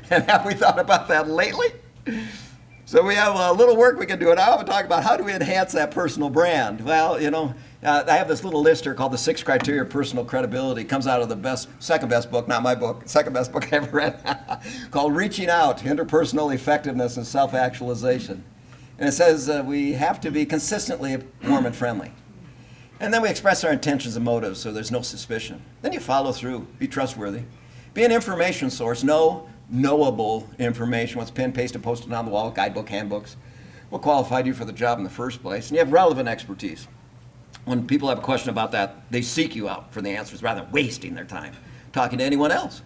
And have we thought about that lately? So we have a little work we can do, and I want to talk about how do we enhance that personal brand. Well, you know, I have this little list here called the 6 Criteria of Personal Credibility. It comes out of the second best book, not my book, second best book I ever read, called Reaching Out, Interpersonal Effectiveness and Self-Actualization. And it says we have to be consistently warm and friendly. And then we express our intentions and motives so there's no suspicion. Then you follow through, be trustworthy. Be an information source, knowable information, what's pen, pasted, posted on the wall, guidebook, handbooks, what qualified you for the job in the first place. And you have relevant expertise. When people have a question about that, they seek you out for the answers rather than wasting their time talking to anyone else.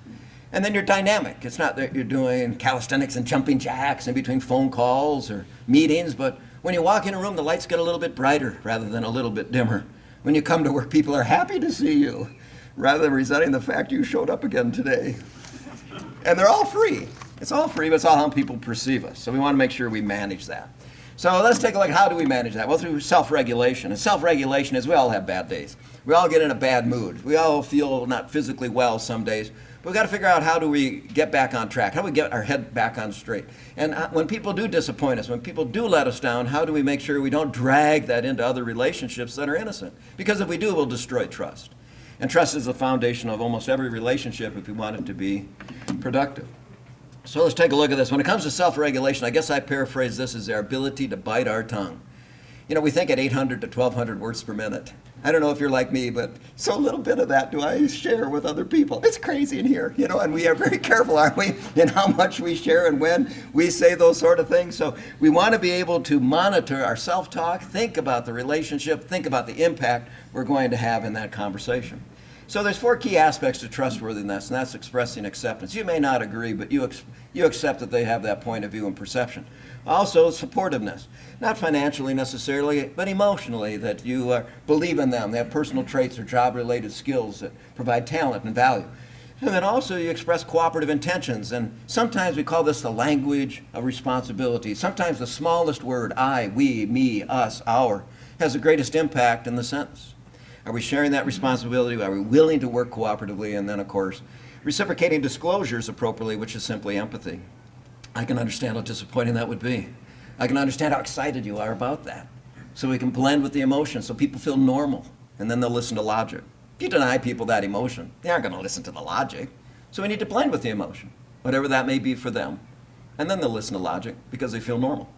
And then you're dynamic. It's not that you're doing calisthenics and jumping jacks in between phone calls or meetings, but when you walk in a room, the lights get a little bit brighter rather than a little bit dimmer. When you come to work, people are happy to see you rather than resenting the fact you showed up again today. And they're all free. It's all free, but it's all how people perceive us. So we want to make sure we manage that. So let's take a look at how do we manage that? Well, through self-regulation. And self-regulation is we all have bad days. We all get in a bad mood. We all feel not physically well some days. But we've got to figure out how do we get back on track? How do we get our head back on straight? And when people do disappoint us, when people do let us down, how do we make sure we don't drag that into other relationships that are innocent? Because if we do, we'll destroy trust. And trust is the foundation of almost every relationship if we want it to be productive. So let's take a look at this. When it comes to self-regulation, I guess I paraphrase this as our ability to bite our tongue. You know, we think at 800 to 1,200 words per minute. I don't know if you're like me, but so little bit of that do I share with other people. It's crazy in here, you know, and we are very careful, aren't we, in how much we share and when we say those sort of things. So we want to be able to monitor our self-talk, think about the relationship, think about the impact we're going to have in that conversation. So there's 4 key aspects to trustworthiness, and that's expressing acceptance. You may not agree, but you accept that they have that point of view and perception. Also, supportiveness, not financially necessarily, but emotionally, that you believe in them. They have personal traits or job-related skills that provide talent and value. And then also you express cooperative intentions, and sometimes we call this the language of responsibility. Sometimes the smallest word, I, we, me, us, our, has the greatest impact in the sentence. Are we sharing that responsibility? Are we willing to work cooperatively? And then, of course, reciprocating disclosures appropriately, which is simply empathy. I can understand how disappointing that would be. I can understand how excited you are about that. So we can blend with the emotion so people feel normal, and then they'll listen to logic. If you deny people that emotion, they aren't going to listen to the logic. So we need to blend with the emotion, whatever that may be for them. And then they'll listen to logic because they feel normal.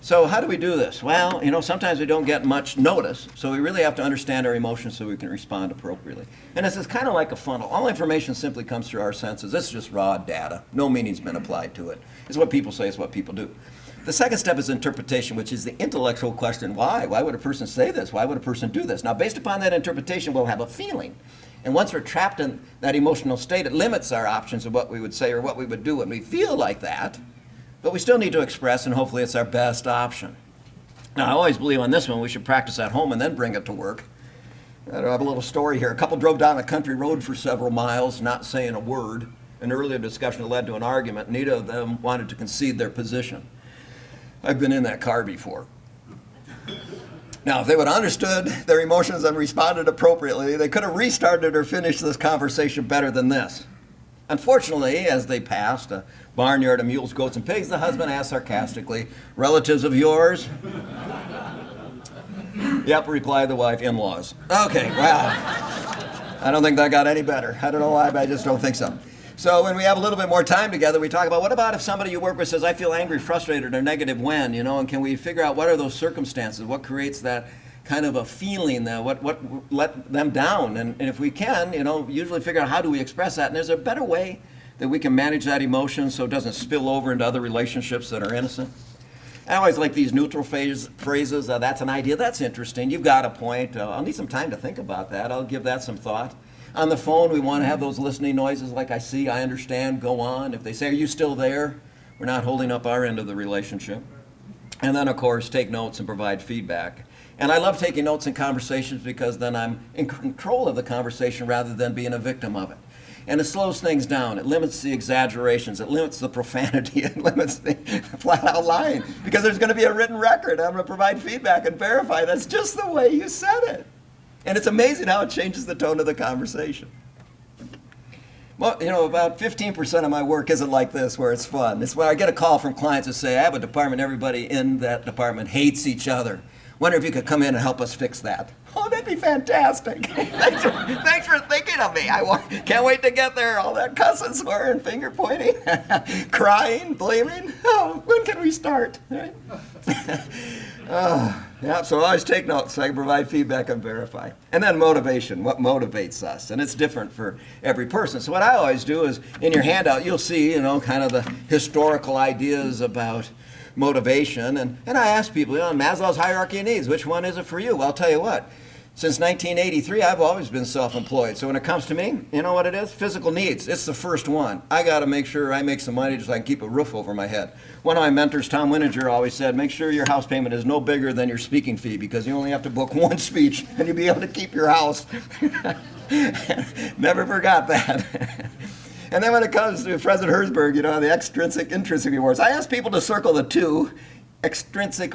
So how do we do this? Well, you know, sometimes we don't get much notice, so we really have to understand our emotions so we can respond appropriately. And this is kind of like a funnel. All information simply comes through our senses. This is just raw data. No meaning's been applied to it. It's what people say, it's what people do. The second step is interpretation, which is the intellectual question, why? Why would a person say this? Why would a person do this? Now, based upon that interpretation, we'll have a feeling. And once we're trapped in that emotional state, it limits our options of what we would say or what we would do when we feel like that. But we still need to express, and hopefully it's our best option. Now, I always believe on this one we should practice at home and then bring it to work. I have a little story here. A couple drove down a country road for several miles, not saying a word. An earlier discussion led to an argument. Neither of them wanted to concede their position. I've been in that car before. Now, if they would have understood their emotions and responded appropriately, they could have restarted or finished this conversation better than this. Unfortunately, as they passed a barnyard of mules, goats, and pigs, the husband asked sarcastically, "Relatives of yours?" "Yep," replied the wife, "in-laws." Okay, well, I don't think that got any better. I don't know why, but I just don't think so. So when we have a little bit more time together, we talk about, what about if somebody you work with says, "I feel angry, frustrated, or negative when," and can we figure out what are those circumstances? What creates that kind of a feeling, what let them down? And if we can, usually figure out how do we express that, and there's a better way that we can manage that emotion so it doesn't spill over into other relationships that are innocent. I always like these neutral phrases. "That's an idea, that's interesting, you've got a point, I'll need some time to think about that, I'll give that some thought." On the phone, we want to have those listening noises like "I see, I understand, go on." If they say, "Are you still there?" we're not holding up our end of the relationship. And then, of course, take notes and provide feedback. And I love taking notes in conversations because then I'm in control of the conversation rather than being a victim of it. And it slows things down. It limits the exaggerations. It limits the profanity. It limits the flat-out lying. Because there's going to be a written record. I'm going to provide feedback and verify that's just the way you said it. And it's amazing how it changes the tone of the conversation. Well, about 15% of my work isn't like this, where it's fun. It's where I get a call from clients that say, "I have a department, everybody in that department hates each other. Wonder if you could come in and help us fix that." Oh, that'd be fantastic. Thanks for thinking of me. Can't wait to get there. All that cussing, swearing, finger pointing, crying, blaming. Oh, when can we start? Right? Yeah, so I always take notes so I can provide feedback and verify. And then motivation, what motivates us. And it's different for every person. So what I always do is, in your handout, you'll see, kind of the historical ideas about motivation. And I ask people, Maslow's hierarchy of needs, which one is it for you? Well, I'll tell you what. Since 1983, I've always been self-employed. So when it comes to me, you know what it is? Physical needs. It's the first one. I got to make sure I make some money just so I can keep a roof over my head. One of my mentors, Tom Wininger, always said, make sure your house payment is no bigger than your speaking fee, because you only have to book one speech and you'll be able to keep your house. Never forgot that. And then when it comes to President Herzberg, the extrinsic, intrinsic rewards, I ask people to circle the two extrinsic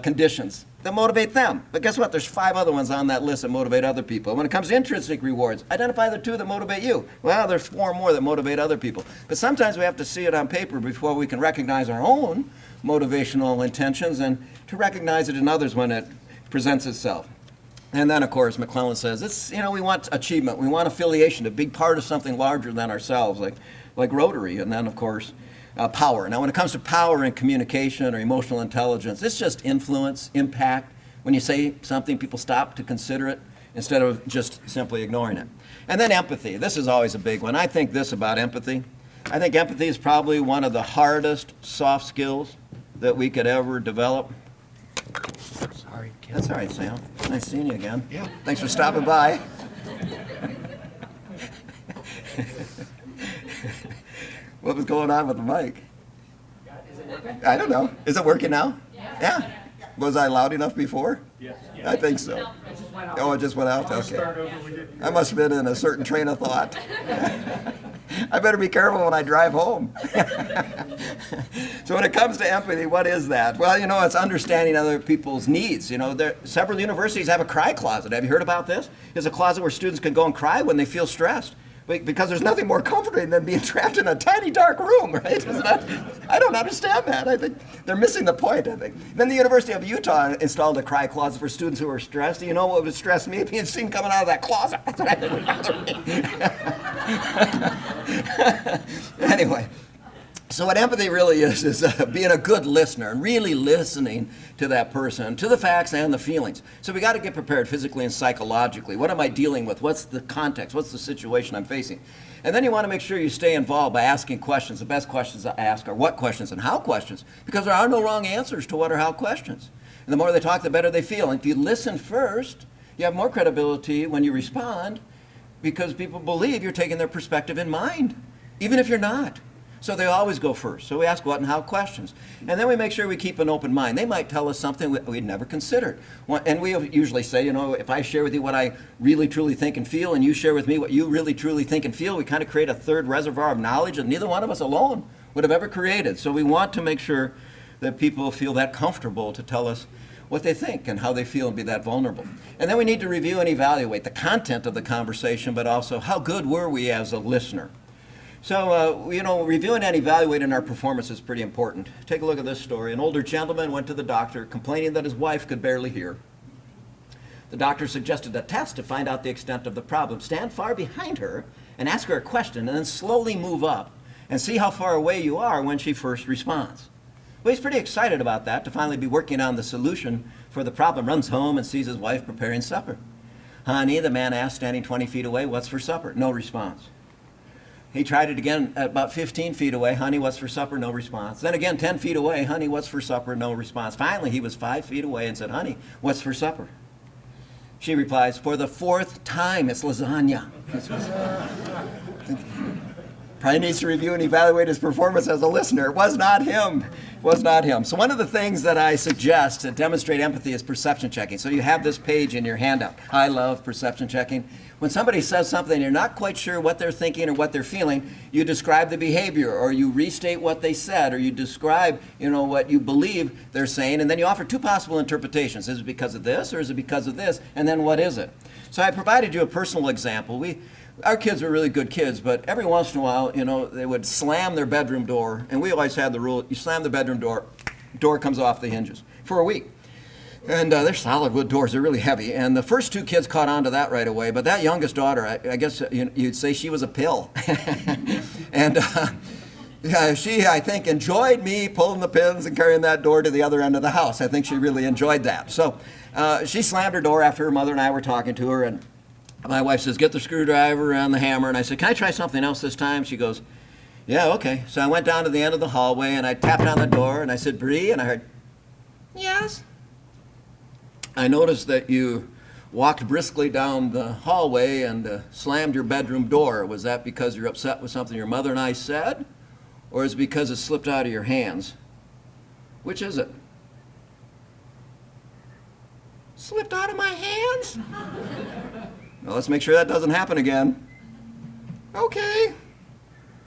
conditions that motivate them. But guess what? There's 5 other ones on that list that motivate other people. When it comes to intrinsic rewards, identify the 2 that motivate you. Well, there's 4 more that motivate other people. But sometimes we have to see it on paper before we can recognize our own motivational intentions and to recognize it in others when it presents itself. And then, of course, MacLennan says, it's, we want achievement. We want affiliation, to be part of something larger than ourselves, like Rotary. And then, of course, power. Now, when it comes to power and communication or emotional intelligence, it's just influence, impact. When you say something, people stop to consider it instead of just simply ignoring it. And then empathy. This is always a big one. I think this about empathy. I think empathy is probably one of the hardest soft skills that we could ever develop. Sorry, kid. That's all right, Sam. Nice seeing you again. Yeah. Thanks for stopping by. What was going on with the mic? Is it working? I don't know. Is it working now? Yeah. Was I loud enough before? Yes. I think so. Oh, it just went out? Okay. I must have been in a certain train of thought. I better be careful when I drive home. So when it comes to empathy, what is that? Well, it's understanding other people's needs. Several universities have a cry closet. Have you heard about this? It's a closet where students can go and cry when they feel stressed. Because there's nothing more comforting than being trapped in a tiny, dark room, right? I don't understand that. I think they're missing the point, I think. Then the University of Utah installed a cry closet for students who are stressed. Do you know what would stress me? Being seen coming out of that closet. That's what I think would bother me. Anyway. So what empathy really is being a good listener and really listening to that person, to the facts and the feelings. So we got to get prepared physically and psychologically. What am I dealing with? What's the context? What's the situation I'm facing? And then you want to make sure you stay involved by asking questions. The best questions to ask are what questions and how questions, because there are no wrong answers to what or how questions. And the more they talk, the better they feel. And if you listen first, you have more credibility when you respond. because people believe you're taking their perspective in mind, even if you're not. So they always go first. So we ask what and how questions. And then we make sure we keep an open mind. They might tell us something we'd never considered. And we usually say, you know, if I share with you what I really truly think and feel, and you share with me what you really truly think and feel, we kind of create a third reservoir of knowledge that neither one of us alone would have ever created. So we want to make sure that people feel that comfortable to tell us what they think and how they feel and be that vulnerable. And then we need to review and evaluate the content of the conversation, but also how good were we as a listener. So, you know, reviewing and evaluating our performance is pretty important. Take a look at this story. An older gentleman went to the doctor complaining that his wife could barely hear. The doctor suggested a test to find out the extent of the problem. Stand far behind her and ask her a question, and then slowly move up and see how far away you are when she first responds. Well, he's pretty excited about that, to finally be working on the solution for the problem. Runs home and sees his wife preparing supper. Honey, the man asked, standing 20 feet away, what's for supper? No response. He tried it again at about 15 feet away. Honey, what's for supper? No response. Then again, 10 feet away. Honey, what's for supper? No response. Finally, he was 5 feet away and said, honey, what's for supper? She replies, for the 4th time, it's lasagna. Probably needs to review and evaluate his performance as a listener. It was not him. It was not him. So one of the things that I suggest to demonstrate empathy is perception checking. So you have this page in your handout. I love perception checking. When somebody says something, you're not quite sure what they're thinking or what they're feeling, you describe the behavior, or you restate what they said, or you describe, you know, what you believe they're saying, and then you offer 2 possible interpretations. Is it because of this, or is it because of this? And then what is it? So I provided you a personal example. Our kids were really good kids, but every once in a while, you know, they would slam their bedroom door, and we always had the rule, you slam the bedroom door comes off the hinges for a week. And they're solid wood doors, they're really heavy. And the first 2 kids caught on to that right away, but that youngest daughter, I guess you'd say she was a pill. And she, I think, enjoyed me pulling the pins and carrying that door to the other end of the house. I think she really enjoyed that. So she slammed her door after her mother and I were talking to her, and my wife says, get the screwdriver and the hammer. And I said, can I try something else this time? She goes, yeah, okay. So I went down to the end of the hallway, and I tapped on the door, and I said, Bree, and I heard, yes. I noticed that you walked briskly down the hallway and slammed your bedroom door. Was that because you're upset with something your mother and I said, or is it because it slipped out of your hands? Which is it? Slipped out of my hands? Well, let's make sure that doesn't happen again. Okay.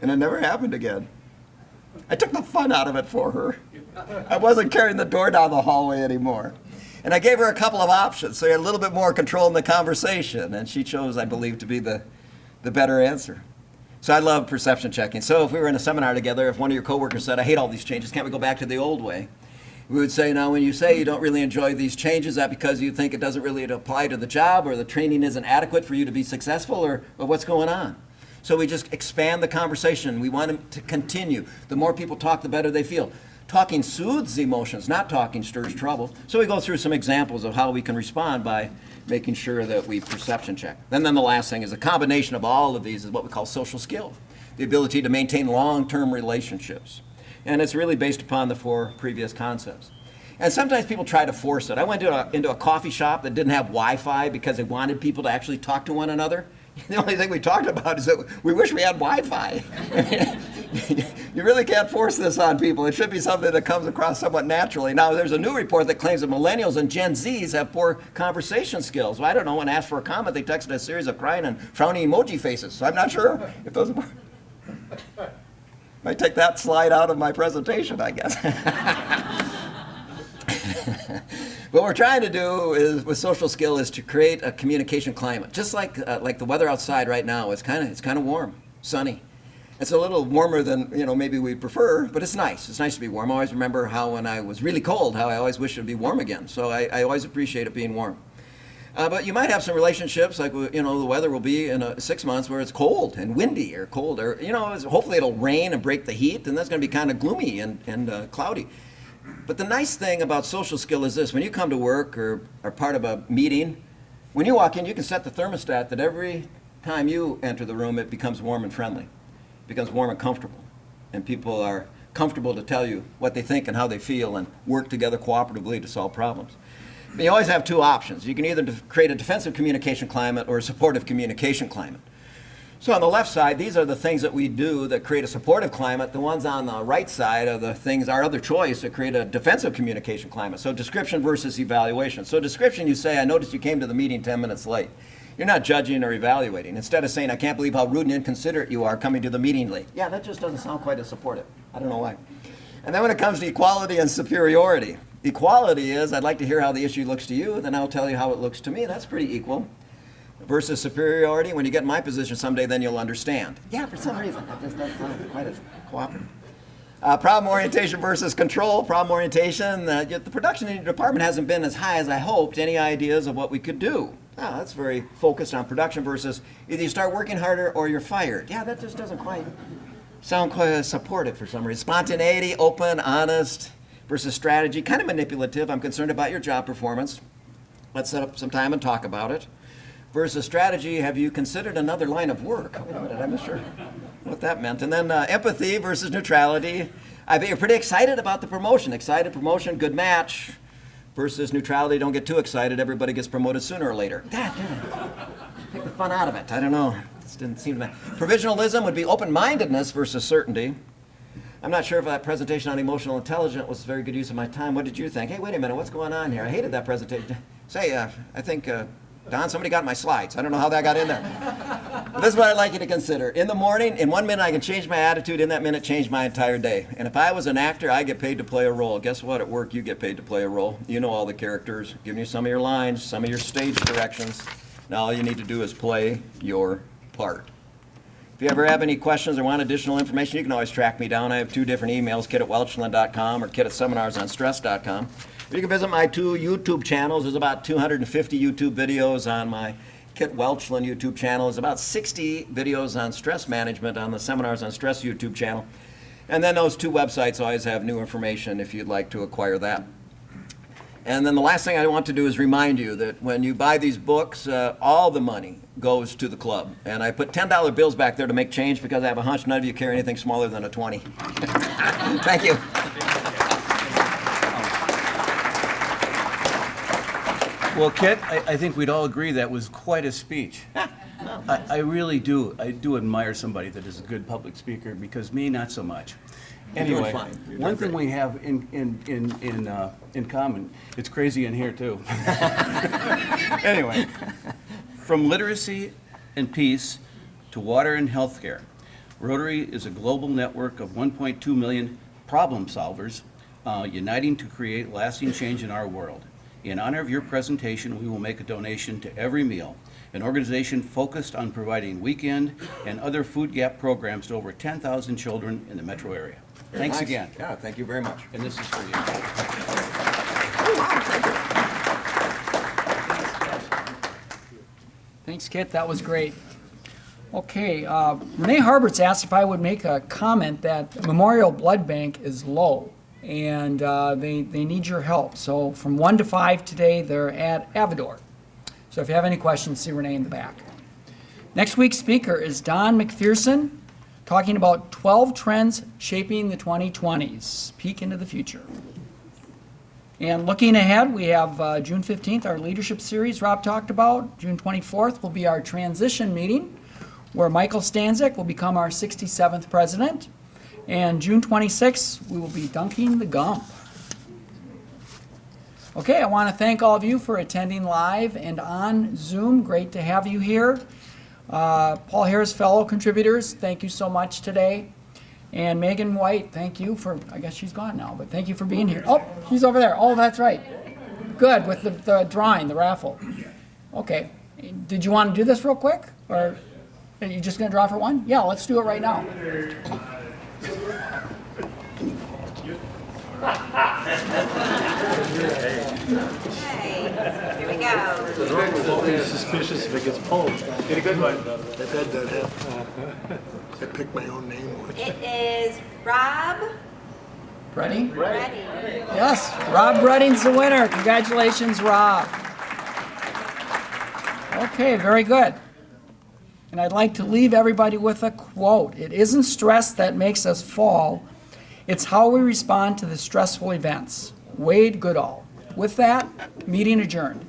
And it never happened again. I took the fun out of it for her. I wasn't carrying the door down the hallway anymore. And I gave her a couple of options, so you had a little bit more control in the conversation, and she chose, I believe, to be the better answer. So I love perception checking. So if we were in a seminar together, if one of your coworkers said, I hate all these changes, can't we go back to the old way? We would say, now when you say you don't really enjoy these changes, is that because you think it doesn't really apply to the job, or the training isn't adequate for you to be successful, or what's going on? So we just expand the conversation. We want it to continue. The more people talk, the better they feel. Talking soothes emotions, not talking stirs trouble. So we go through some examples of how we can respond by making sure that we perception check. And then the last thing is a combination of all of these is what we call social skill, the ability to maintain long-term relationships. And it's really based upon the 4 previous concepts. And sometimes people try to force it. I went into a coffee shop that didn't have Wi-Fi because they wanted people to actually talk to one another. The only thing we talked about is that we wish we had Wi-Fi. You really can't force this on people. It should be something that comes across somewhat naturally. Now, there's a new report that claims that millennials and Gen Zs have poor conversation skills. Well, I don't know. When asked for a comment, they texted a series of crying and frowning emoji faces. So I'm not sure if those are... Might take that slide out of my presentation, I guess. What we're trying to do is, with social skill, is to create a communication climate. Just like the weather outside right now, it's kind of warm, sunny. It's a little warmer than maybe we'd prefer, but it's nice. It's nice to be warm. I always remember how when I was really cold, how I always wished it would be warm again. So I always appreciate it being warm. But you might have some relationships, like the weather will be in 6 months where it's cold and windy or cold, or hopefully it'll rain and break the heat, and that's going to be kind of gloomy and cloudy. But the nice thing about social skill is this: when you come to work or are part of a meeting, when you walk in, you can set the thermostat that every time you enter the room, it becomes warm and friendly, it becomes warm and comfortable, and people are comfortable to tell you what they think and how they feel and work together cooperatively to solve problems. But you always have two options. You can either create a defensive communication climate or a supportive communication climate. So on the left side, these are the things that we do that create a supportive climate. The ones on the right side are the things, our other choice, that create a defensive communication climate. So description versus evaluation. So description, you say, I noticed you came to the meeting 10 minutes late. You're not judging or evaluating. Instead of saying, I can't believe how rude and inconsiderate you are coming to the meeting late. Yeah, that just doesn't sound quite as supportive. I don't know why. And then when it comes to equality and superiority, equality is, I'd like to hear how the issue looks to you, then I'll tell you how it looks to me. That's pretty equal. Versus superiority, when you get in my position someday, then you'll understand. Yeah, for some reason, that just doesn't sound quite as cooperative. Problem orientation versus control. Problem orientation, the production in your department hasn't been as high as I hoped. Any ideas of what we could do? Oh, that's very focused on production versus either you start working harder or you're fired. Yeah, that just doesn't quite sound quite as supportive for some reason. Spontaneity, open, honest, versus strategy, kind of manipulative. I'm concerned about your job performance. Let's set up some time and talk about it. Versus strategy, have you considered another line of work? Wait a minute, I'm not sure what that meant. And then empathy versus neutrality. I bet you're pretty excited about the promotion. Excited promotion, good match. Versus neutrality, don't get too excited. Everybody gets promoted sooner or later. Take the fun out of it. I don't know. This didn't seem to matter. Provisionalism would be open-mindedness versus certainty. I'm not sure if that presentation on emotional intelligence was a very good use of my time. What did you think? Hey, wait a minute, what's going on here? I hated that presentation. Say, I think... Don, somebody got my slides. I don't know how that got in there. But this is what I'd like you to consider. In the morning, in 1 minute, I can change my attitude. In that minute, change my entire day. And if I was an actor, I get paid to play a role. Guess what? At work, you get paid to play a role. You know all the characters, giving you some of your lines, some of your stage directions. Now all you need to do is play your part. If you ever have any questions or want additional information, you can always track me down. I have 2 different emails, kit@welchlin.com or kit@seminarsonstress.com. You can visit my 2 YouTube channels. There's about 250 YouTube videos on my Kit Welchlin YouTube channel. There's about 60 videos on stress management on the Seminars on Stress YouTube channel. And then those 2 websites always have new information if you'd like to acquire that. And then the last thing I want to do is remind you that when you buy these books, all the money goes to the club. And I put $10 bills back there to make change because I have a hunch none of you carry anything smaller than a 20. Thank you. Well, Kit, I think we'd all agree that was quite a speech. I really do. I do admire somebody that is a good public speaker, because me, not so much. Anyway, one thing we have in common, it's crazy in here too. Anyway, from literacy and peace to water and healthcare, Rotary is a global network of 1.2 million problem solvers uniting to create lasting change in our world. In honor of your presentation, we will make a donation to Every Meal, an organization focused on providing weekend and other food gap programs to over 10,000 children in the metro area. Thanks Nice. again. Yeah, thank you very much. And this is for you. Thanks, Kit. That was great. Okay, Renee Harberts asked if I would make a comment that the Memorial Blood Bank is low, and they need your help. So from 1 to 5 today, they're at Avador. So if you have any questions, see Renee in the back. Next week's speaker is Don McPherson, talking about 12 trends shaping the 2020s. Peek into the future. And looking ahead, we have June 15th, our leadership series Robb talked about. June 24th will be our transition meeting, where Michael Stanzik will become our 67th president. And June 26th, we will be dunking the Gump. Okay, I want to thank all of you for attending live and on Zoom. Great to have you here. Paul Harris fellow contributors, thank you so much today. And Megan White, thank you for, I guess she's gone now, but thank you for being here. Oh, she's over there. Oh, that's right. Good, with the drawing, the raffle. Okay, did you want to do this real quick? Or are you just going to draw for one? Yeah, let's do it right now. Okay, here we go. Don't be suspicious if it gets pulled. Get a good one. I picked my own name. It is Robb Breding? Breding. Yes, Robb Breding's the winner. Congratulations, Robb. Okay, very good. And I'd like to leave everybody with a quote. It isn't stress that makes us fall. It's how we respond to the stressful events. Wade Goodall. With that, meeting adjourned.